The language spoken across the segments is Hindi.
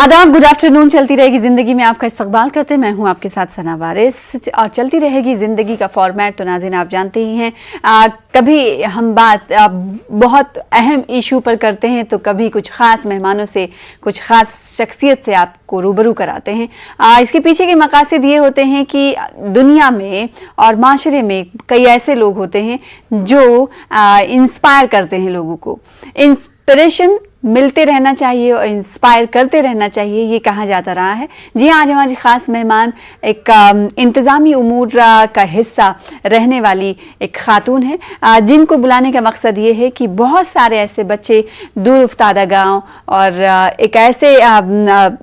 आदाब, गुड आफ्टरनून। चलती रहेगी जिंदगी में आपका इस्तकबाल करते मैं हूं आपके साथ सना वारिस। और चलती रहेगी जिंदगी का फॉर्मेट तो नाज़रीन आप जानते ही हैं, कभी हम बात बहुत अहम इशू पर करते हैं तो कभी कुछ ख़ास मेहमानों से, कुछ ख़ास शख्सियत से आपको रूबरू कराते हैं। इसके पीछे के मकासद ये होते हैं कि दुनिया में और माशरे में कई ऐसे लोग होते हैं जो इंस्पायर करते हैं लोगों को। इंस्पिरेशन मिलते रहना चाहिए और इंस्पायर करते रहना चाहिए, ये कहा जाता रहा है। जी हाँ, आज हमारी ख़ास मेहमान एक इंतज़ामी उमूर का हिस्सा रहने वाली एक ख़ातून है, जिनको बुलाने का मकसद ये है कि बहुत सारे ऐसे बच्चे दूर उफ्तादा गाँव और एक ऐसे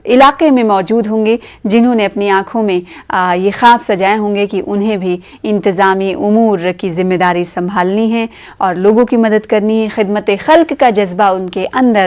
इलाके में मौजूद होंगे जिन्होंने अपनी आँखों में ये ख्वाब सजाए होंगे कि उन्हें भी इंतज़ामी उमूर की ज़िम्मेदारी संभालनी है और लोगों की मदद करनी है। खिदमत खल्क का जज्बा उनके अंदर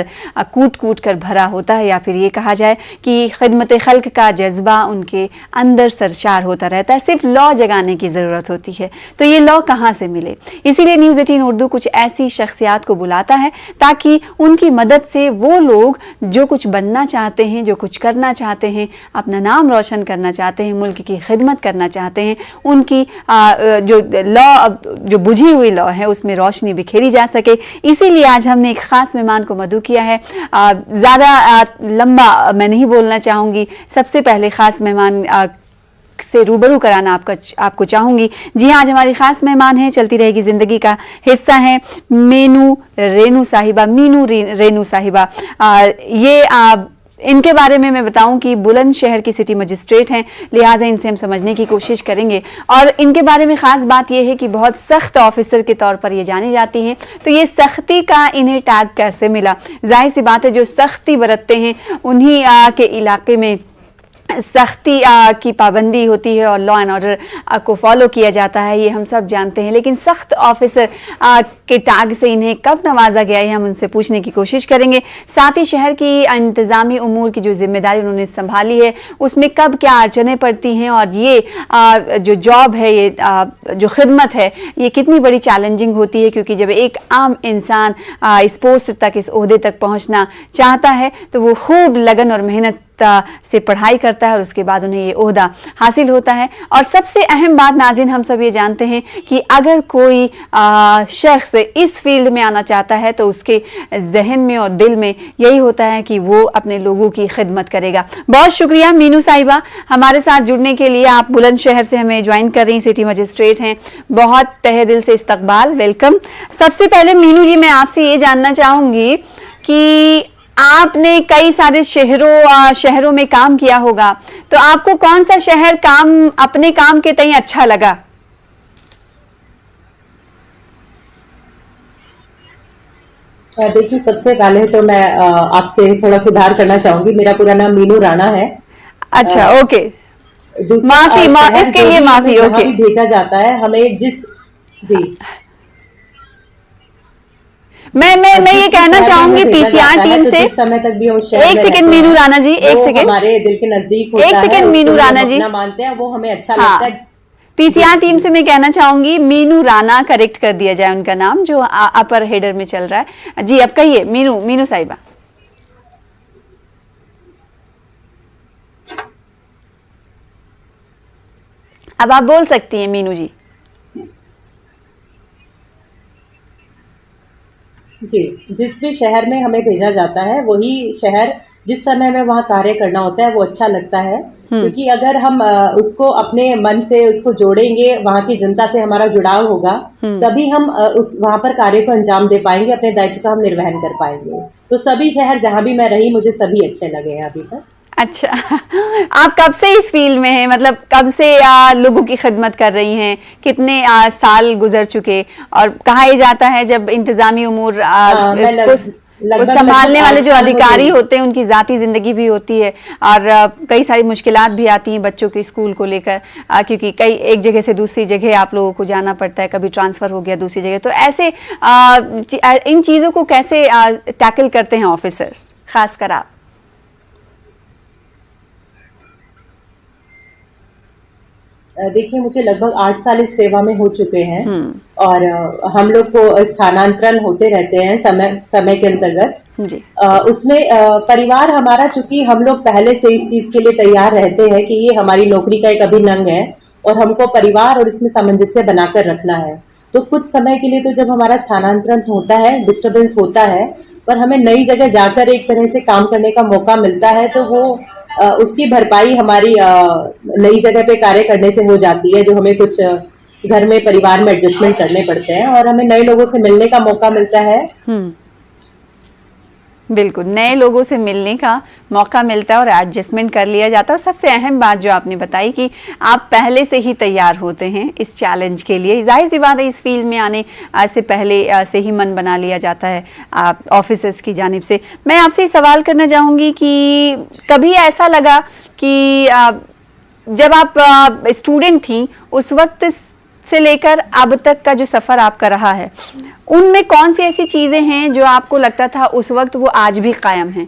कूट कूट कर भरा होता है, या फिर ये कहा जाए कि खिदमत खल्क का जज्बा उनके अंदर सरशार होता रहता है। सिर्फ लॉ जगाने की ज़रूरत होती है। तो ये लॉ कहाँ से मिले? इसीलिए न्यूज़ 18 उर्दू कुछ ऐसी शख्सियात को बुलाता है ताकि उनकी मदद से वो लोग जो कुछ बनना चाहते हैं, जो कुछ करना चाहते हैं, अपना नाम रोशन करना चाहते हैं, मुल्क की खिदमत करना चाहते हैं, उनकी जो लॉ, जो बुझी हुई लॉ है उसमें रोशनी बिखेरी जा सके। इसीलिए आज हमने एक ख़ास मेहमान को मदऊ किया है। ज़्यादा लंबा मैं नहीं बोलना चाहूँगी। सबसे पहले ख़ास मेहमान से रूबरू कराना आपको चाहूँगी। जी हाँ, आज हमारी ख़ास मेहमान हैं, चलती रहेगी ज़िंदगी का हिस्सा है मीनू रेनू साहिबा। मीनू रेनू साहिबा, ये इनके बारे में मैं बताऊं कि बुलंदशहर की सिटी मजिस्ट्रेट हैं, लिहाजा इनसे हम समझने की कोशिश करेंगे। और इनके बारे में ख़ास बात यह है कि बहुत सख्त ऑफिसर के तौर पर ये जानी जाती हैं। तो ये सख्ती का इन्हें टैग कैसे मिला? जाहिर सी बात है, जो सख्ती बरतते हैं उन्हीं के इलाके में सख्ती की पाबंदी होती है और लॉ एंड ऑर्डर को फॉलो किया जाता है, ये हम सब जानते हैं। लेकिन सख्त ऑफिसर के टैग से इन्हें कब नवाजा गया है, हम उनसे पूछने की कोशिश करेंगे। साथ ही शहर की इंतज़ामी उमूर की जो जिम्मेदारी उन्होंने संभाली है उसमें कब क्या अड़चनें पड़ती हैं और ये जो जॉब है, ये जो खिदमत है, ये कितनी बड़ी चैलेंजिंग होती है। क्योंकि जब एक आम इंसान इस पोस्ट तक, इस ओहदे तक पहुँचना चाहता है तो वो खूब लगन और मेहनत से पढ़ाई करता है और उसके बाद उन्हें ये ओहदा हासिल होता है। और सबसे अहम बात नाज़रीन, हम सब ये जानते हैं कि अगर कोई शख्स इस फील्ड में आना चाहता है तो उसके जहन में और दिल में यही होता है कि वो अपने लोगों की खिदमत करेगा। बहुत शुक्रिया मीनू साहिबा हमारे साथ जुड़ने के लिए। आप बुलंदशहर से हमें ज्वाइन कर रही हैं, सिटी मजिस्ट्रेट हैं। बहुत तहे दिल से इस्तकबाल, वेलकम। सबसे पहले मीनू जी, मैं आपसे ये जानना चाहूँगी कि आपने कई सारे शहरों में काम किया होगा, तो आपको कौन सा शहर अपने काम के तय अच्छा लगा? देखिए, सबसे पहले तो मैं आपसे थोड़ा सुधार करना चाहूंगी। मेरा पूरा नाम मीनू राणा है। अच्छा, ओके, माफी, इसके लिए माफी। ओके, भेजा जाता है हमें जी, मैं ये कहना चाहूंगी पीसीआर टीम से, समय तक भी एक सेकंड मीनू राणा जी, एक सेकंड, हमारे दिल के नजदीक एक सेकंड मीनू राणा जी, मानते हैं वो हमें अच्छा लगता है। पीसीआर टीम से मैं कहना चाहूंगी मीनू राणा करेक्ट कर दिया जाए उनका नाम, जो अपर हेडर में चल रहा है। जी, अब कहिए मीनू साहिबा। अब आप बोल सकती हैं मीनू जी। जी, जिस भी शहर में हमें भेजा जाता है वही शहर जिस समय में वहाँ कार्य करना होता है वो अच्छा लगता है। क्योंकि अगर हम उसको अपने मन से उसको जोड़ेंगे, वहाँ की जनता से हमारा जुड़ाव होगा, तभी हम वहाँ पर कार्य को अंजाम दे पाएंगे, अपने दायित्व का हम निर्वहन कर पाएंगे। तो सभी शहर जहाँ भी मैं रही, मुझे सभी अच्छे लगे हैं अभी तक। अच्छा, आप कब से इस फील्ड में हैं? मतलब कब से लोगों की खिदमत कर रही हैं? कितने साल गुजर चुके? और कहा यह जाता है जब इंतजामी उमूर को संभालने वाले जो अधिकारी होते हैं उनकी जाती जिंदगी भी होती है और कई सारी मुश्किलात भी आती हैं बच्चों के स्कूल को लेकर, क्योंकि कई एक जगह से दूसरी जगह आप लोगों को जाना पड़ता है, कभी ट्रांसफर हो गया दूसरी जगह। तो ऐसे इन चीज़ों को कैसे टैकल करते हैं ऑफिसर्स, खासकर आप? देखिए, मुझे लगभग 8 साल इस सेवा में हो चुके हैं और हम लोग को स्थानांतरण होते रहते हैं समय समय के अंतर्गत। जी। उसमें परिवार हमारा, चूंकि हम लोग पहले से इस चीज के लिए तैयार रहते हैं कि ये हमारी नौकरी का एक अभिन्न अंग है और हमको परिवार और इसमें सामंजस्य बनाकर रखना है। तो कुछ समय के लिए तो जब हमारा स्थानांतरण होता है, डिस्टरबेंस होता है, पर हमें नई जगह जाकर एक तरह से काम करने का मौका मिलता है, तो वो उसकी भरपाई हमारी नई जगह पे कार्य करने से हो जाती है, जो हमें कुछ घर में परिवार में एडजस्टमेंट करने पड़ते हैं और हमें नए लोगों से मिलने का मौका मिलता है। बिल्कुल, नए लोगों से मिलने का मौका मिलता है और एडजस्टमेंट कर लिया जाता है। और सबसे अहम बात जो आपने बताई कि आप पहले से ही तैयार होते हैं इस चैलेंज के लिए। जाहिर सी बात है, इस फील्ड में आने से पहले से ही मन बना लिया जाता है ऑफिसर्स की जानिब से। मैं आपसे सवाल करना चाहूँगी कि कभी ऐसा लगा कि जब आप स्टूडेंट थी, उस वक्त से लेकर अब तक का जो सफ़र आपका रहा है, उनमें कौन सी ऐसी चीज़ें हैं जो आपको लगता था उस वक्त वो आज भी कायम हैं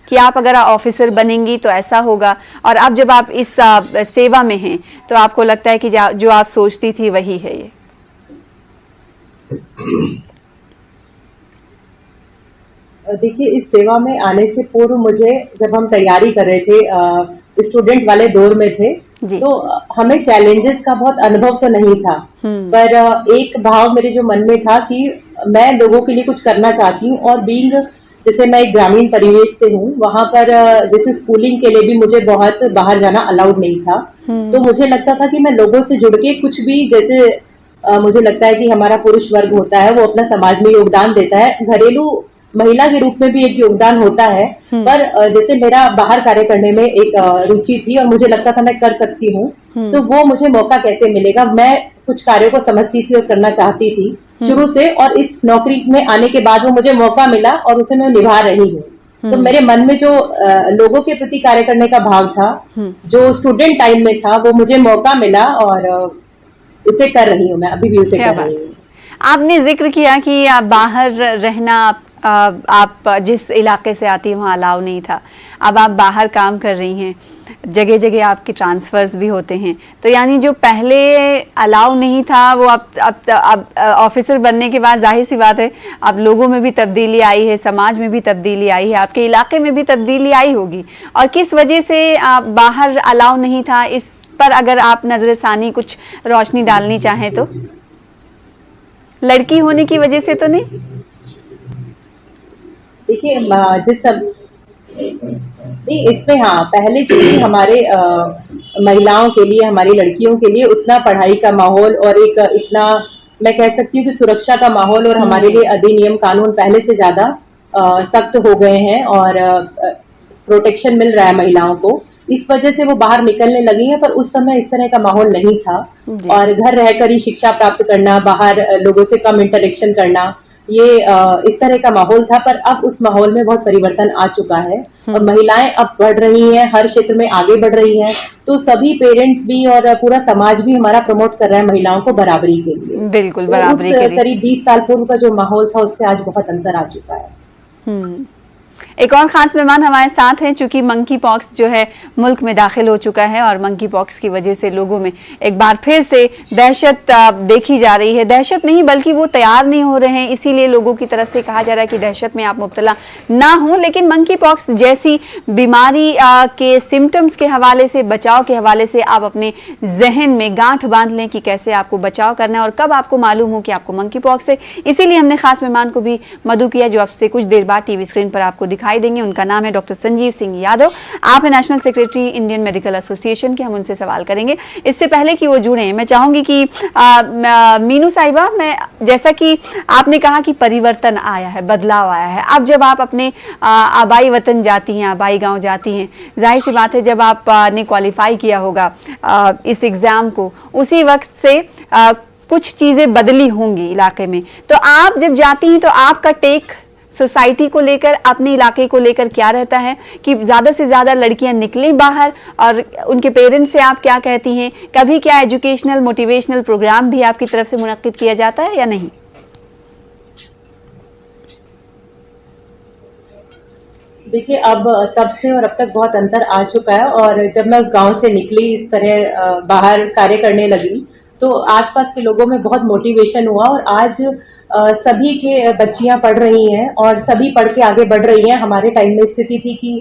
कि आप अगर ऑफिसर बनेंगी तो ऐसा होगा, और अब जब आप इस सेवा में हैं तो आपको लगता है कि जो आप सोचती थी वही है ये? देखिए, इस सेवा में आने से पूर्व मुझे, जब हम तैयारी कर रहे थे, स्टूडेंट वाले दौर में थे, तो हमें चैलेंजेस का बहुत अनुभव तो नहीं था, पर एक भाव मेरे जो मन में था कि मैं लोगों के लिए कुछ करना चाहती हूँ। और बीइंग, जैसे मैं एक ग्रामीण परिवेश से हूँ, वहां पर जैसे स्कूलिंग के लिए भी मुझे बहुत बाहर जाना अलाउड नहीं था, तो मुझे लगता था कि मैं लोगों से जुड़ के कुछ भी, जैसे मुझे लगता है कि हमारा पुरुष वर्ग होता है वो अपना समाज में योगदान देता है, घरेलू महिला के रूप में भी एक योगदान होता है, पर जैसे मेरा बाहर कार्य करने में एक रुचि थी और मुझे लगता था मैं कर सकती हूँ, तो वो मुझे मौका कैसे मिलेगा। मैं कुछ कार्यों को समझती थी और करना चाहती थी शुरू से, और इस नौकरी में आने के बाद वो मुझे मौका मिला और उसे मैं निभा रही हूँ। तो मेरे मन में जो लोगों के प्रति कार्य करने का भाव था, जो स्टूडेंट टाइम में था, वो मुझे मौका मिला और उसे कर रही हूँ, मैं अभी भी उसे कर रही हूँ। आपने जिक्र किया कि आप बाहर रहना, आप जिस इलाके से आती हैं वहाँ अलाउ नहीं था, अब आप बाहर काम कर रही हैं, जगह जगह आपके ट्रांसफ़र्स भी होते हैं, तो यानी जो पहले अलाउ नहीं था वो अब ऑफिसर बनने के बाद जाहिर सी बात है अब लोगों में भी तब्दीली आई है, समाज में भी तब्दीली आई है, आपके इलाके में भी तब्दीली आई होगी। और किस वजह से आप बाहर अलाउ नहीं था, इस पर अगर आप नजरसानी कुछ रोशनी डालनी चाहें तो? लड़की होने की वजह से तो नहीं? देखिए, जिस सब नहीं, इसमें हाँ, पहले चूंकि हमारे महिलाओं के लिए, हमारी लड़कियों के लिए उतना पढ़ाई का माहौल और एक इतना, मैं कह सकती हूँ कि सुरक्षा का माहौल और हमारे लिए अधिनियम कानून पहले से ज्यादा सख्त हो गए हैं और प्रोटेक्शन मिल रहा है महिलाओं को, इस वजह से वो बाहर निकलने लगी है। पर उस समय इस तरह का माहौल नहीं था और घर रहकर ही शिक्षा प्राप्त करना, बाहर लोगों से कम इंटरेक्शन करना, ये इस तरह का माहौल था। पर अब उस माहौल में बहुत परिवर्तन आ चुका है और महिलाएं अब बढ़ रही हैं, हर क्षेत्र में आगे बढ़ रही हैं, तो सभी पेरेंट्स भी और पूरा समाज भी हमारा प्रमोट कर रहा है महिलाओं को बराबरी के लिए। बिल्कुल, बराबरी के लिए। करीब 20 साल पूर्व का जो माहौल था उससे आज बहुत अंतर आ चुका है। एक और ख़ास मेहमान हमारे साथ हैं, चूँकि मंकी पॉक्स जो है मुल्क में दाखिल हो चुका है और मंकी पॉक्स की वजह से लोगों में एक बार फिर से दहशत देखी जा रही है। दहशत नहीं बल्कि वो तैयार नहीं हो रहे हैं, इसीलिए लोगों की तरफ से कहा जा रहा है कि दहशत में आप मुब्तला ना हो। लेकिन मंकी पॉक्स जैसी बीमारी के सिम्टम्स के हवाले से, बचाव के हवाले से आप अपने जहन में गांठ बांध लें कि कैसे आपको बचाव करना है और कब आपको मालूम हो कि आपको मंकी पॉक्स है। इसीलिए हमने खास मेहमान को भी मदऊ किया जो आपसे कुछ देर बाद टीवी स्क्रीन पर आपको दिखाई देंगे। उनका नाम है डॉक्टर संजीव सिंह यादव। आप है national secretary Indian medical association के। हम उनसे सवाल करेंगे। इससे पहले कि वो जुड़े, मैं चाहूंगी कि मीनू साहिबा, मैं जैसा कि आपने कहा कि परिवर्तन आया है, बदलाव आया है, अब जब आप अपने आबाई वतन जाती हैं, आबाई गांव जाती हैं, जाहिर सी बात है जब आपने क्वालिफाई किया होगा इस एग्जाम को, उसी वक्त से कुछ चीजें बदली होंगी इलाके में, तो आप जब जाती हैं तो आपका टेक सोसाइटी को लेकर, अपने इलाके को लेकर क्या रहता है कि ज़्यादा से ज़्यादा लड़कियां निकलें बाहर, और उनके पेरेंट्स से आप क्या कहती हैं? कभी क्या एजुकेशनल मोटिवेशनल प्रोग्राम भी आपकी तरफ से मुनक्किद किया जाता है या नहीं? देखिए, अब तब से और अब तक बहुत अंतर आ चुका है, और जब मैं उस गांव से निकली, इस तरह बाहर कार्य करने लगी, तो आसपास के लोगों में बहुत मोटिवेशन हुआ, और आज सभी के बच्चियां पढ़ रही हैं और सभी पढ़ के आगे बढ़ रही हैं। हमारे टाइम में स्थिति थी कि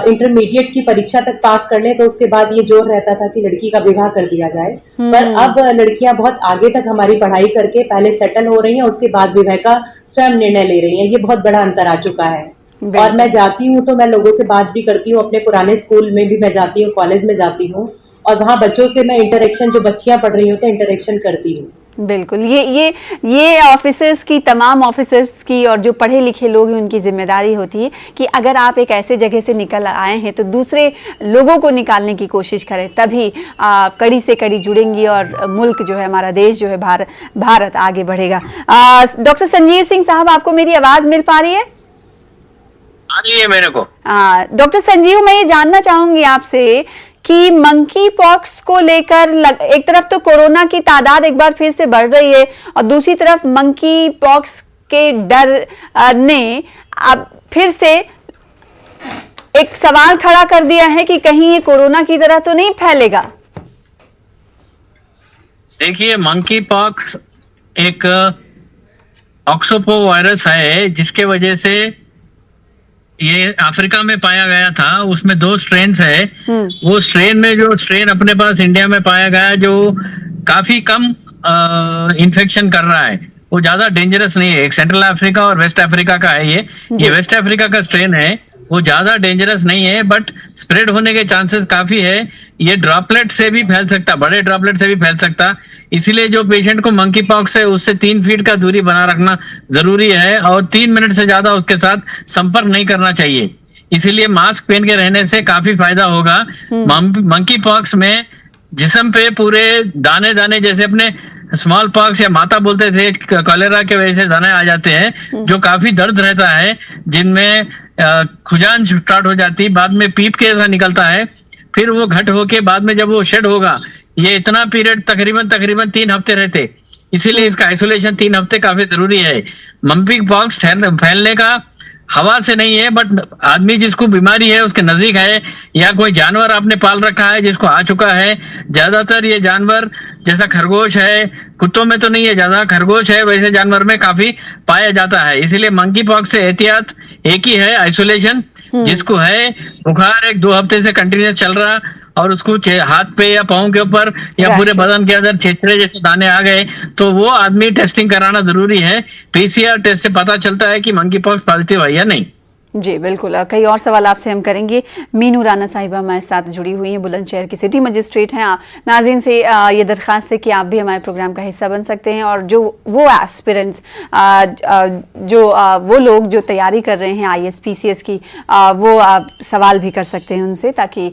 इंटरमीडिएट की परीक्षा तक पास कर ले तो उसके बाद ये जोर रहता था कि लड़की का विवाह कर दिया जाए, पर अब लड़कियां बहुत आगे तक हमारी पढ़ाई करके पहले सेटल हो रही हैं, उसके बाद विवाह का स्वयं निर्णय ले रही हैं। ये बहुत बड़ा अंतर आ चुका है। और मैं जाती हूँ तो मैं लोगों से बात भी करती हूँ, अपने पुराने स्कूल में भी मैं जाती हूँ, कॉलेज में जाती हूँ, और वहाँ बच्चों से मैं इंटरेक्शन, जो बच्चियां पढ़ रही होती हैं, इंटरेक्शन करती हूँ। बिल्कुल, ये ऑफिसर्स की, तमाम ऑफिसर्स की और जो पढ़े लिखे लोग हैं उनकी जिम्मेदारी होती है कि अगर आप एक ऐसे जगह से निकल आए हैं तो दूसरे लोगों को निकालने की कोशिश करें, तभी कड़ी से कड़ी जुड़ेंगी और मुल्क जो है, हमारा देश जो है, भारत आगे बढ़ेगा। डॉक्टर संजीव सिंह साहब, आपको मेरी आवाज मिल पा रही है? आ रही है मेरे को। डॉक्टर संजीव, मैं ये जानना चाहूंगी आपसे कि मंकी पॉक्स को लेकर एक तरफ तो कोरोना की तादाद एक बार फिर से बढ़ रही है और दूसरी तरफ मंकी पॉक्स के डर ने अब फिर से एक सवाल खड़ा कर दिया है कि कहीं ये कोरोना की तरह तो नहीं फैलेगा। देखिए, मंकी पॉक्स एक ऑक्सोपो वायरस है जिसके वजह से ये अफ्रीका में पाया गया था। उसमें 2 स्ट्रेन्स है। वो स्ट्रेन में जो स्ट्रेन अपने पास इंडिया में पाया गया, जो काफी कम इन्फेक्शन कर रहा है, वो ज्यादा डेंजरस नहीं है। एक सेंट्रल अफ्रीका और वेस्ट अफ्रीका का है ये वेस्ट अफ्रीका का स्ट्रेन है। वो ज्यादा डेंजरस नहीं है, बट स्प्रेड होने के चांसेस काफी है। ये ड्रॉपलेट से भी फैल सकता, बड़े ड्रॉपलेट से भी फैल सकता। इसीलिए जो पेशेंट को मंकी पॉक्स है उससे 3 फीट का दूरी बना रखना जरूरी है और 3 मिनट से ज्यादा उसके साथ संपर्क नहीं करना चाहिए। इसीलिए मास्क पहन के रहने से काफी फायदा होगा। मंकी पॉक्स में जिस्म पे पूरे दाने दाने, जैसे अपने स्मॉल पॉक्स या माता बोलते थे, कॉलेरा के वजह से दाने आ जाते हैं, जो काफी दर्द रहता है, जिनमें खुजान स्टार्ट हो जाती, बाद में पीप के जैसा निकलता है, फिर वो घट होके बाद में जब वो शेड होगा, ये इतना पीरियड तकरीबन 3 हफ्ते रहते। इसीलिए इसका आइसोलेशन 3 हफ्ते काफी जरूरी है। मंकी पॉक्स फैलने का हवा से नहीं है, बट आदमी जिसको बीमारी है उसके नजदीक है, या कोई जानवर आपने पाल रखा है जिसको आ चुका है। ज्यादातर ये जानवर, जैसा खरगोश है, कुत्तों में तो नहीं है ज्यादा, खरगोश है, वैसे जानवर में काफी पाया जाता है। इसीलिए मंकी पॉक्स से एहतियात एक ही है, आइसोलेशन। जिसको है बुखार 1-2 हफ्ते से कंटिन्यूस चल रहा और उसको हाथ पे या पाँव के ऊपर या पूरे बदन के अंदर छेछड़े जैसे दाने आ गए, तो वो आदमी टेस्टिंग कराना जरूरी है। पीसीआर टेस्ट से पता चलता है कि मंकी पॉक्स पॉजिटिव है या नहीं। जी बिल्कुल। कई और सवाल आपसे हम करेंगे। मीनू राना साहिबा हमारे साथ जुड़ी हुई हैं, बुलंदशहर की सिटी मजिस्ट्रेट हैं। नाज़रीन से ये दरख्वास्त है कि आप भी हमारे प्रोग्राम का हिस्सा बन सकते हैं और जो वो एस्पिरेंट्स, वो लोग जो तैयारी कर रहे हैं IAS PCS की, वो सवाल भी कर सकते हैं उनसे, ताकि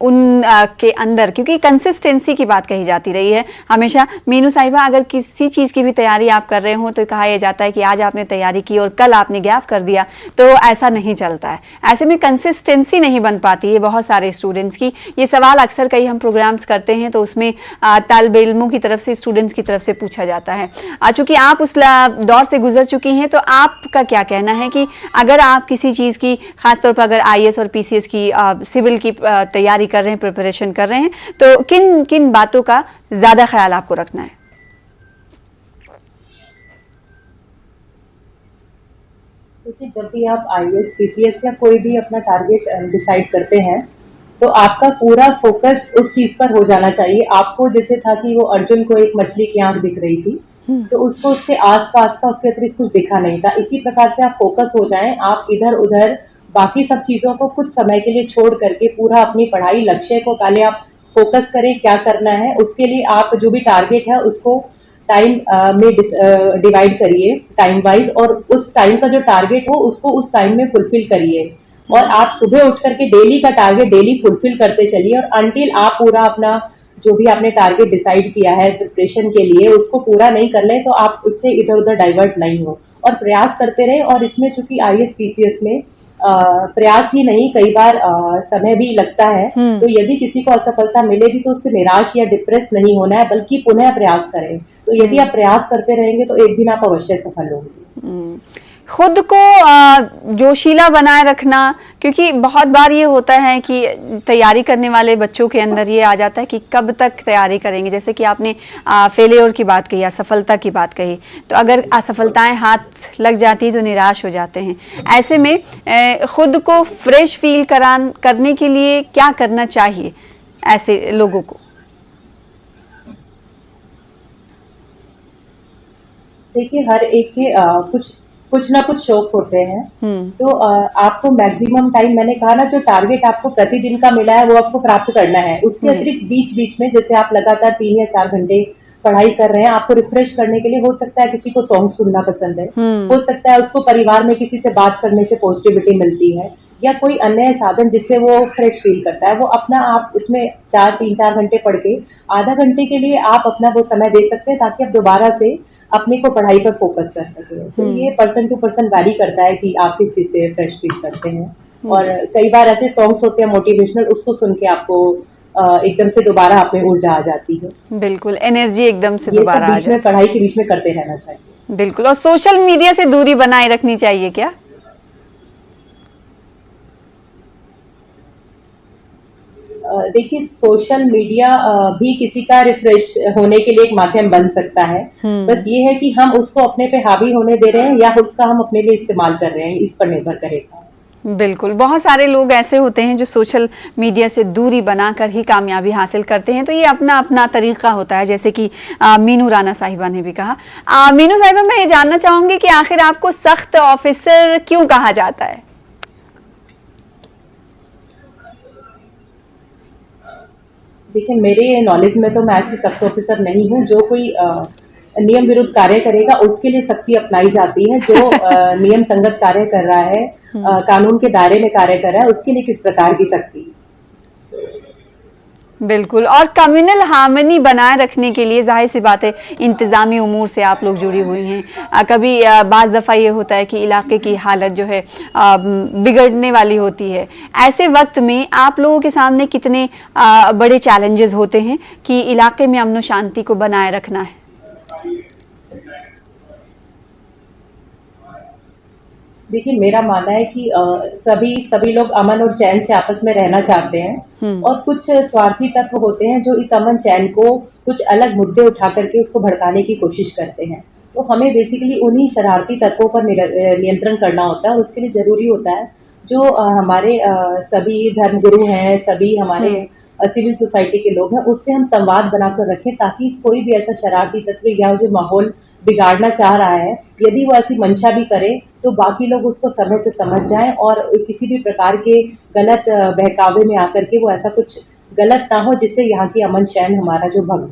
उन के अंदर, क्योंकि कंसिस्टेंसी की बात कही जाती रही है हमेशा। मीनू साहिबा, अगर किसी चीज़ की भी तैयारी आप कर रहे हो तो कहा यह जाता है कि आज आपने तैयारी की और कल आपने गैप कर दिया, तो ऐसा नहीं चलता है। ऐसे में कंसिस्टेंसी नहीं बन पाती है बहुत सारे स्टूडेंट्स की। ये सवाल अक्सर कई हम प्रोग्राम्स करते हैं तो उसमें तालिब इल्मों की तरफ से, स्टूडेंट्स की तरफ से पूछा जाता है। चूंकि आप उस दौर से गुजर चुकी हैं, तो आपका क्या कहना है कि अगर आप किसी चीज़ की, खासतौर पर अगर IAS और PCS की, सिविल की तैयारी कर रहे हैं, प्रिपरेशन कर रहे हैं, तो किन किन बातों का ज़्यादा ख्याल आपको रखना है? क्योंकि जब भी आप IAS PCS या कोई भी अपना टारगेट डिसाइड करते हैं, तो आपका पूरा फोकस उस चीज पर हो जाना चाहिए। आपको जैसे था कि वो अर्जुन को एक मछली की आंख दिख रही थी, तो उसको उसके आसपास का, उसके अतिरिक्त कुछ दिखा नहीं था। इसी प्रकार से आप फोकस हो जाएं, आप इधर उधर बाकी सब चीजों को कुछ समय के लिए छोड़ करके पूरा अपनी पढ़ाई, लक्ष्य को पहले आप फोकस करें, क्या करना है। उसके लिए आप जो भी टारगेट है उसको टाइम में डिवाइड करिए, टाइम वाइज, और उस टाइम का जो टारगेट हो उसको उस टाइम में फुलफिल करिए। और आप सुबह उठ करके डेली का टारगेट डेली फुलफिल करते चलिए, और अंटिल आप पूरा अपना जो भी आपने टारगेट डिसाइड किया है प्रिपरेशन के लिए, उसको पूरा नहीं कर लें तो आप उससे इधर उधर डाइवर्ट नहीं हो, और प्रयास करते रहे। और इसमें चूंकि IAS PCS में प्रयास ही नहीं, कई बार समय भी लगता है, तो यदि किसी को असफलता मिले भी तो उससे निराश या डिप्रेस नहीं होना है, बल्कि पुनः प्रयास करें। तो यदि आप प्रयास करते रहेंगे तो एक दिन आप अवश्य सफल होंगे। खुद को जोशीला बनाए रखना, क्योंकि बहुत बार ये होता है कि तैयारी करने वाले बच्चों के अंदर ये आ जाता है कि कब तक तैयारी करेंगे। जैसे कि आपने फेलियर की बात कही, असफलता की बात कही, तो अगर असफलताएं हाथ लग जाती तो निराश हो जाते हैं। ऐसे में खुद को फ्रेश फील करने के लिए क्या करना चाहिए ऐसे लोगों को? देखिए, हर एक के कुछ ना कुछ शौक होते हैं। तो आपको मैक्सिमम टाइम, मैंने कहा ना, जो टारगेट आपको प्रतिदिन का मिला है वो आपको प्राप्त करना है। उसके अतिरिक्त बीच बीच में, जैसे आप लगातार 3 या 4 घंटे पढ़ाई कर रहे हैं, आपको रिफ्रेश करने के लिए हो सकता है किसी को सॉन्ग सुनना पसंद है, हो सकता है उसको परिवार में किसी से बात करने से पॉजिटिविटी मिलती है, या कोई अन्य साधन जिससे वो फ्रेश फील करता है। वो अपना, आप उसमें 3-4 घंटे पढ़ के आधा घंटे के लिए आप अपना वो समय दे सकते हैं, ताकि आप दोबारा से अपने को पढ़ाई पर फोकस कर सके। तो ये पर्सन टू पर्सन वैरी करता है कि आप किस चीज से फ्रेश फील करते हैं। और कई बार ऐसे सॉन्ग्स होते हैं मोटिवेशनल, उसको सुन के आपको एकदम से दोबारा आप में ऊर्जा आ जाती है। बिल्कुल, एनर्जी एकदम से दोबारा आ जाती है। पढ़ाई के बीच में करते रहना चाहिए। बिल्कुल। और सोशल मीडिया से दूरी बनाए रखनी चाहिए क्या? देखिए, सोशल मीडिया भी किसी का रिफ्रेश होने के लिए एक माध्यम बन सकता है। बस ये है कि हम उसको अपने पे हावी होने दे रहे हैं या उसका हम अपने लिए इस्तेमाल कर रहे हैं, इस पर निर्भर करेगा। बिल्कुल। बहुत सारे लोग ऐसे होते हैं जो सोशल मीडिया से दूरी बनाकर ही कामयाबी हासिल करते हैं, तो ये अपना अपना तरीका होता है। जैसे कि मीनू राणा साहिबा ने भी कहा। मीनू साहिबा, मैं ये जानना चाहूंगी कि आखिर आपको सख्त ऑफिसर क्यों कहा जाता है? देखिए, मेरे नॉलेज में तो मैं ऐसी सख्त ऑफिसर नहीं हूँ। जो कोई नियम विरुद्ध कार्य करेगा उसके लिए सख्ती अपनाई जाती है। जो नियम संगत कार्य कर रहा है, कानून के दायरे में कार्य कर रहा है, उसके लिए किस प्रकार की सख्ती। बिल्कुल। और कम्युनल हार्मनी बनाए रखने के लिए जाहिर सी बात है इंतज़ामी उमूर से आप लोग जुड़ी हुई हैं। कभी बाज़ दफ़ा ये होता है कि इलाके की हालत जो है बिगड़ने वाली होती है। ऐसे वक्त में आप लोगों के सामने कितने बड़े चैलेंजेस होते हैं कि इलाके में अमन शांति को बनाए रखना है? देखिए, मेरा मानना है कि सभी लोग अमन और चैन से आपस में रहना चाहते हैं, और कुछ स्वार्थी तत्व होते हैं जो इस अमन चैन को कुछ अलग मुद्दे उठा करके उसको भड़काने की कोशिश करते हैं। तो हमें बेसिकली उन्हीं शरारती तत्वों पर नियंत्रण करना होता है। और उसके लिए जरूरी होता है जो हमारे सभी धर्मगुरु हैं, सभी हमारे सिविल सोसाइटी के लोग हैं, उससे हम संवाद बनाकर रखें, ताकि कोई भी ऐसा शरारती तत्व या जो माहौल बिगाड़ना चाह रहा है, यदि वो ऐसी मंशा भी करे, तो बाकी लोग उसको समय से समझ जाएं और किसी भी प्रकार के गलत बहकावे में आकर के वो ऐसा कुछ गलत ना हो जिससे यहाँ की अमन चैन हमारा जो भंग।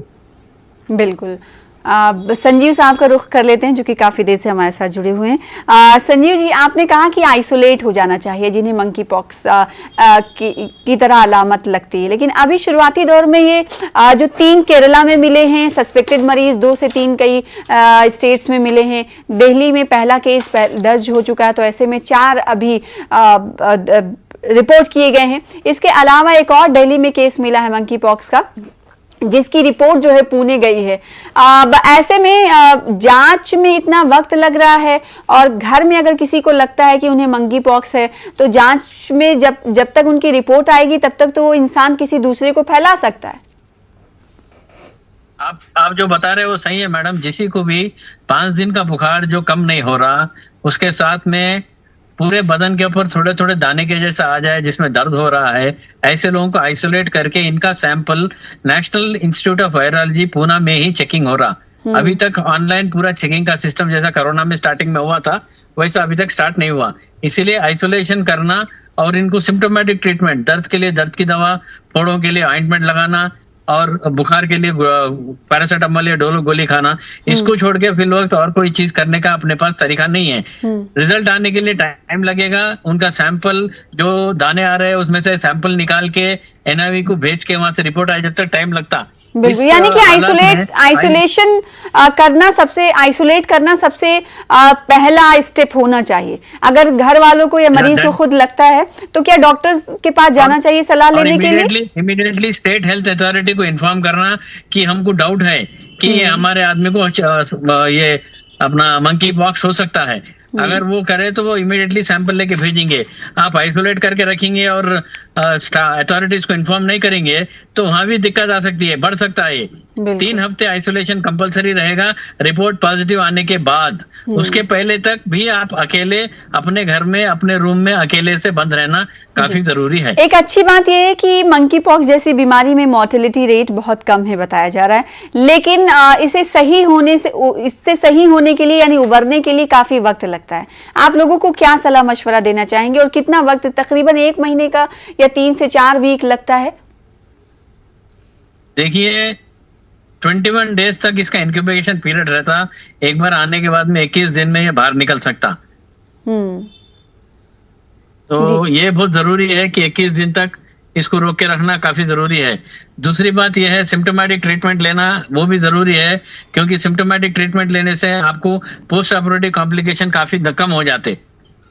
बिल्कुल। संजीव साहब का रुख कर लेते हैं जो कि काफ़ी देर से हमारे साथ जुड़े हुए हैं। संजीव जी, आपने कहा कि आइसोलेट हो जाना चाहिए जिन्हें मंकी पॉक्स की तरह अलामत लगती है, लेकिन अभी शुरुआती दौर में ये जो 3 केरला में मिले हैं सस्पेक्टेड मरीज, 2 से 3 कई स्टेट्स में मिले हैं, दिल्ली में पहला केस दर्ज हो चुका है, तो ऐसे में 4 अभी रिपोर्ट किए गए हैं। इसके अलावा एक और दिल्ली में केस मिला है मंकी पॉक्स का, जिसकी रिपोर्ट जो है पुणे गई है। ऐसे में जांच में इतना वक्त लग रहा है, और घर में अगर किसी को लगता है कि उन्हें मंकी पॉक्स है, तो जांच में जब तक उनकी रिपोर्ट आएगी तब तक तो वो इंसान किसी दूसरे को फैला सकता है। आप जो बता रहे हो वो सही है मैडम। किसी को भी 5 दिन का बुखार जो कम नहीं हो रहा, उसके साथ में पूरे बदन के ऊपर थोड़े थोड़े दाने के जैसा आ जाए जिसमें दर्द हो रहा है, ऐसे लोगों को आइसोलेट करके इनका sample national institute of virology Pune में ही चेकिंग हो रहा। अभी तक ऑनलाइन पूरा चेकिंग का सिस्टम जैसा कोरोना में स्टार्टिंग में हुआ था वैसा अभी तक स्टार्ट नहीं हुआ। इसीलिए आइसोलेशन करना और इनको सिम्टोमेटिक ट्रीटमेंट, दर्द के लिए दर्द की दवा, फोड़ों के लिए ऑइंटमेंट लगाना और बुखार के लिए पैरासिटामोल या डोलो गोली खाना, इसको छोड़ के फिल वक्त और कोई चीज करने का अपने पास तरीका नहीं है। रिजल्ट आने के लिए टाइम लगेगा। उनका सैंपल जो दाने आ रहे हैं उसमें से सैंपल निकाल के एनआईवी को भेज के वहां से रिपोर्ट आए, जब तक टाइम लगता। बिल्कुल, यानी कि आइसोलेट करना सबसे पहला स्टेप होना चाहिए। अगर घर वालों को या मरीज को खुद लगता है तो क्या डॉक्टर्स के पास जाना चाहिए सलाह लेने के लिए? इमीडिएटली स्टेट हेल्थ अथॉरिटी को इन्फॉर्म करना कि हमको डाउट है कि हमारे आदमी को ये अपना मंकी पॉक्स हो सकता है। अगर वो करे तो वो इमीडिएटली सैंपल लेके भेजेंगे। आप आइसोलेट करके रखेंगे और अथॉरिटीज को इन्फॉर्म नहीं करेंगे तो वहां भी दिक्कत आ सकती है, बढ़ सकता है। 3 हफ्ते आइसोलेशन कंपलसरी रहेगा रिपोर्ट पॉजिटिव आने के बाद। उसके पहले तक भी आप अकेले अपने घर में अपने रूम में अकेले से बंद रहना काफी जरूरी है। एक अच्छी बात यह है कि मंकी पॉक्स जैसी बीमारी में मोर्टेलिटी रेट बहुत कम है बताया जा रहा है, लेकिन इससे सही होने के लिए यानी उबरने के लिए काफी वक्त लगता है। आप लोगों को क्या सलाह मशवरा देना चाहेंगे और कितना वक्त, तकरीबन 1 महीने का या 3 से 4 वीक लगता है? देखिए 21 डेज तक इसका इंक्यूबेशन पीरियड रहता। एक बार आने के बाद में 21 दिन में ये बाहर निकल सकता। तो ये बहुत जरूरी है कि 21 दिन तक इसको रोक के रखना काफी जरूरी है। दूसरी बात यह है सिम्टोमेटिक ट्रीटमेंट लेना, वो भी जरूरी है, क्योंकि सिम्टोमेटिक ट्रीटमेंट लेने से आपको पोस्ट ऑपरेटिव कॉम्प्लिकेशन काफी कम हो जाते।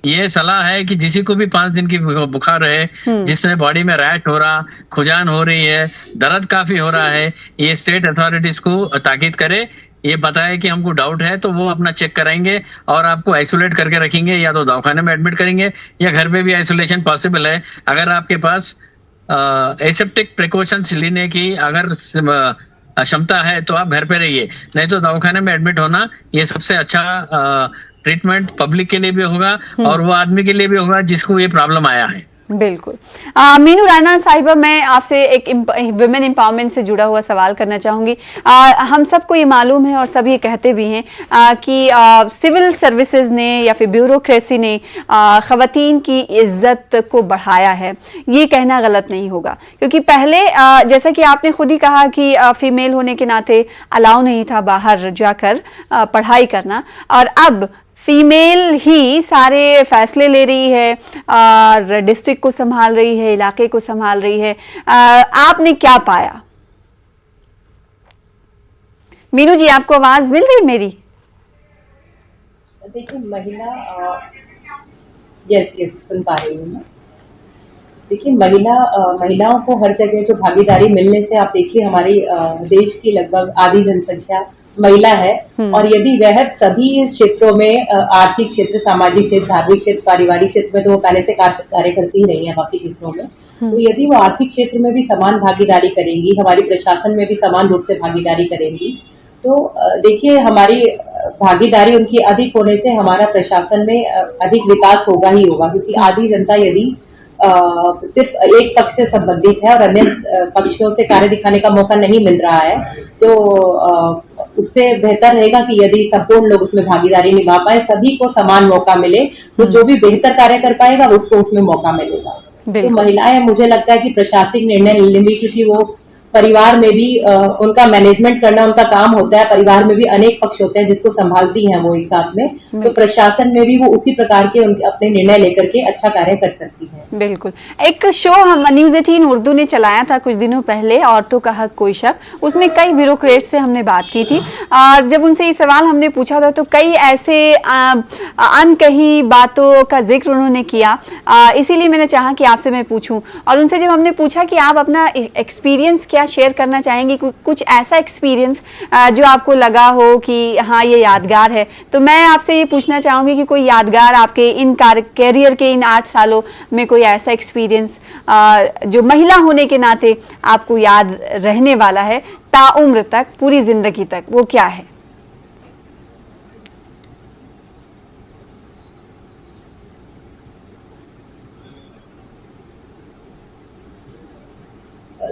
ये सलाह है कि किसी को भी 5 दिन की बुखार है, जिसमें बॉडी में रैश हो रहा, खुजान हो रही है, दर्द काफी हो रहा है, ये स्टेट अथॉरिटीज को ताकीद करे, ये बताए कि हमको डाउट है, तो वो अपना चेक कराएंगे और आपको आइसोलेट करके रखेंगे, या तो दवाखाने में एडमिट करेंगे या घर पे भी आइसोलेशन पॉसिबल है। अगर आपके पास एसेप्टिक प्रिकॉशंस लेने की अगर क्षमता है तो आप घर पे रहिए, नहीं तो दवाखाने में एडमिट होना ये सबसे अच्छा ट्रीटमेंट पब्लिक के लिए भी होगा और वो आदमी के लिए भी होगा जिसको ये प्रॉब्लम आया है। बिल्कुल। मीनू राणा साहिबा, मैं आपसे एक वुमेन एम्पावरमेंट से जुड़ा हुआ सवाल करना चाहूंगी। हम सबको ये मालूम है और सब ये कहते भी हैं कि सिविल सर्विसेज ने या फिर ब्यूरोक्रेसी ने खवातीन की इज्जत को बढ़ाया है। ये कहना गलत नहीं होगा, क्योंकि पहले जैसा कि आपने खुद ही कहा कि फीमेल होने के नाते अलाउ नहीं था बाहर जाकर पढ़ाई करना, और अब फीमेल ही सारे फैसले ले रही है और डिस्ट्रिक्ट को संभाल रही है, इलाके को संभाल रही है। आपने क्या पाया? मीनू जी, आपको आवाज मिल रही मेरी? देखिए महिला यस सुन पा रही हूँ मैं। देखिए महिलाओं को हर जगह जो भागीदारी मिलने से, आप देखिए हमारी देश की लगभग आधी जनसंख्या महिला है, और यदि वह सभी क्षेत्रों में आर्थिक क्षेत्र, सामाजिक क्षेत्र, धार्मिक क्षेत्र, पारिवारिक क्षेत्र में तो वो पहले से कार्य करती ही रही है बाकी क्षेत्रों में, तो यदि वो आर्थिक क्षेत्र में भी समान भागीदारी करेंगी, हमारी प्रशासन में भी समान रूप से भागीदारी करेंगी, तो देखिए हमारी भागीदारी उनकी अधिक होने से हमारा प्रशासन में अधिक विकास होगा ही होगा, क्योंकि आधी जनता यदि सिर्फ एक पक्ष से संबंधित है और अन्य पक्षों से कार्य दिखाने का मौका नहीं मिल रहा है, तो उससे बेहतर रहेगा कि यदि संपूर्ण लोग उसमें भागीदारी निभा पाए, सभी को समान मौका मिले, तो जो भी बेहतर कार्य कर पाएगा उसको उसमें मौका मिलेगा। तो महिलाएं, मुझे लगता है कि प्रशासनिक निर्णय लेने में, क्योंकि वो परिवार में भी उनका मैनेजमेंट करना उनका काम होता है, परिवार में भी अनेक पक्ष होते हैं जिसको संभालती हैं वो एक साथ में, तो प्रशासन में भी वो उसी प्रकार के उनके अपने निर्णय लेकर के अच्छा कार्य कर सकती है। बिल्कुल। एक शो हम न्यूज़ 18 उर्दू ने चलाया था कुछ दिनों पहले, औरतों का हक कोई शक, उसमें कई ब्यूरोक्रेट से हमने बात की थी, और जब उनसे ये सवाल हमने पूछा था तो कई ऐसे अनकही बातों का जिक्र उन्होंने किया, इसीलिए मैंने चाहा कि आपसे मैं पूछूं। और उनसे जब हमने पूछा कि आप अपना एक्सपीरियंस क्या शेयर करना चाहेंगी, कुछ ऐसा एक्सपीरियंस जो आपको लगा हो कि हाँ ये यादगार है, तो मैं आपसे ये पूछना चाहूंगी कि कोई यादगार आपके इन कैरियर के इन 8 सालों में कोई ऐसा एक्सपीरियंस जो महिला होने के नाते आपको याद रहने वाला है ताउम्र तक, पूरी जिंदगी तक, वो क्या है?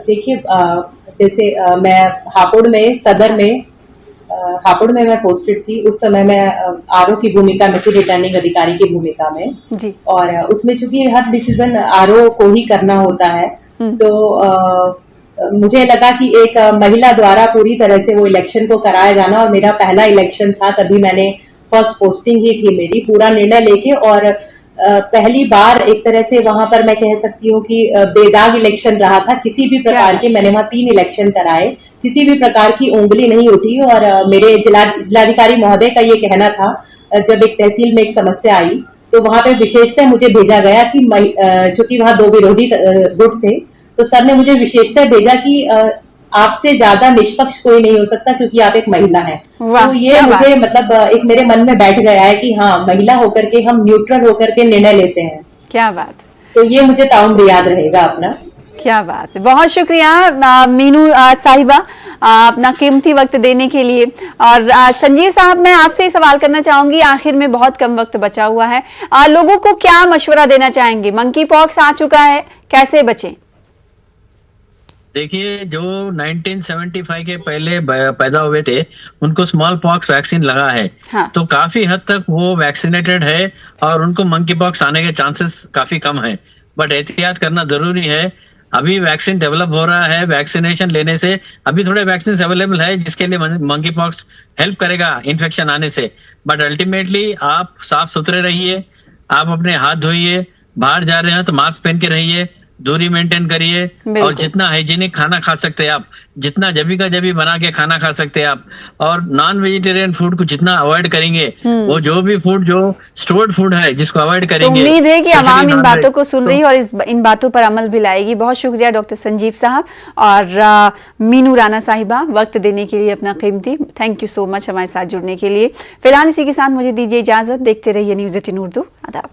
देखिए जैसे मैं हापुड़ में मैं पोस्टेड थी उस समय, मैं आरओ की भूमिका में थी, रिटर्निंग अधिकारी की भूमिका में जी। और उसमें चूंकि हर डिसीजन आरओ को ही करना होता है, तो मुझे लगा कि एक महिला द्वारा पूरी तरह से वो इलेक्शन को कराया जाना, और मेरा पहला इलेक्शन था, तभी मैंने फर्स्ट पोस्टिंग ही थी मेरी, पूरा निर्णय लेके, और पहली बार एक तरह से वहां पर मैं कह सकती हूँ कि बेदाग इलेक्शन रहा था। किसी भी प्रकार के, मैंने वहां 3 इलेक्शन कराए, किसी भी प्रकार की उंगली नहीं उठी, और मेरे जिलाधिकारी महोदय का ये कहना था, जब एक तहसील में एक समस्या आई तो वहां पे विशेषतः मुझे भेजा गया कि चूंकि वहां 2 विरोधी गुट थे, तो सर ने मुझे विशेषतः भेजा कि आपसे ज्यादा निष्पक्ष कोई नहीं हो सकता क्योंकि आप एक महिला हैं। वाह, तो ये क्या बात। मुझे मतलब एक मेरे मन में बैठ गया है कि हाँ, महिला होकर के हम न्यूट्रल होकर के निर्णय लेते हैं। क्या बात, तो ये मुझे ताउम्र याद रहेगा अपना। क्या बात है। बहुत शुक्रिया मीनू साहिबा अपना कीमती वक्त देने के लिए। और संजीव साहब, मैं आपसे ही सवाल करना चाहूंगी, आखिर में बहुत कम वक्त बचा हुआ है, लोगों को क्या मशवरा देना चाहेंगे? मंकी पॉक्स आ चुका है, कैसे बचें? देखिए, जो 1975 के पहले पैदा हुए थे उनको स्मॉल पॉक्स वैक्सीन लगा है। हाँ। तो काफी हद तक वो वैक्सीनेटेड है और उनको मंकी पॉक्स आने के चांसेस काफी कम है। बट एहतियात करना जरूरी है। अभी वैक्सीन डेवलप हो रहा है, वैक्सीनेशन लेने से अभी थोड़े वैक्सीन अवेलेबल है जिसके लिए मंकी पॉक्स हेल्प करेगा इन्फेक्शन आने से। बट अल्टीमेटली आप साफ सुथरे रहिए, आप अपने हाथ धोइए, बाहर जा रहे हैं तो मास्क पहन के रहिए, दूरी मेंटेन करिए, और जितना हाइजीनिक खाना खा सकते हैं आप, जितना जबी का जबी बना के खाना खा सकते हैं आप, और नॉन वेजिटेरियन फूड को जितना अवॉइड करेंगे, वो जो भी फूड जो स्टोर्ड फूड है जिसको अवॉइड तो करेंगे। उम्मीद है कि आवाम इन बातों को सुन तो रही है और इन बातों पर अमल भी लाएगी। बहुत शुक्रिया डॉक्टर संजीव साहब और मीनू राणा साहिबा, वक्त देने के लिए अपना कीमती। थैंक यू सो मच हमारे साथ जुड़ने के लिए। फिलहाल इसी के साथ मुझे दीजिए इजाजत। देखते रहिए न्यूज़ 18 उर्दू। आदाब।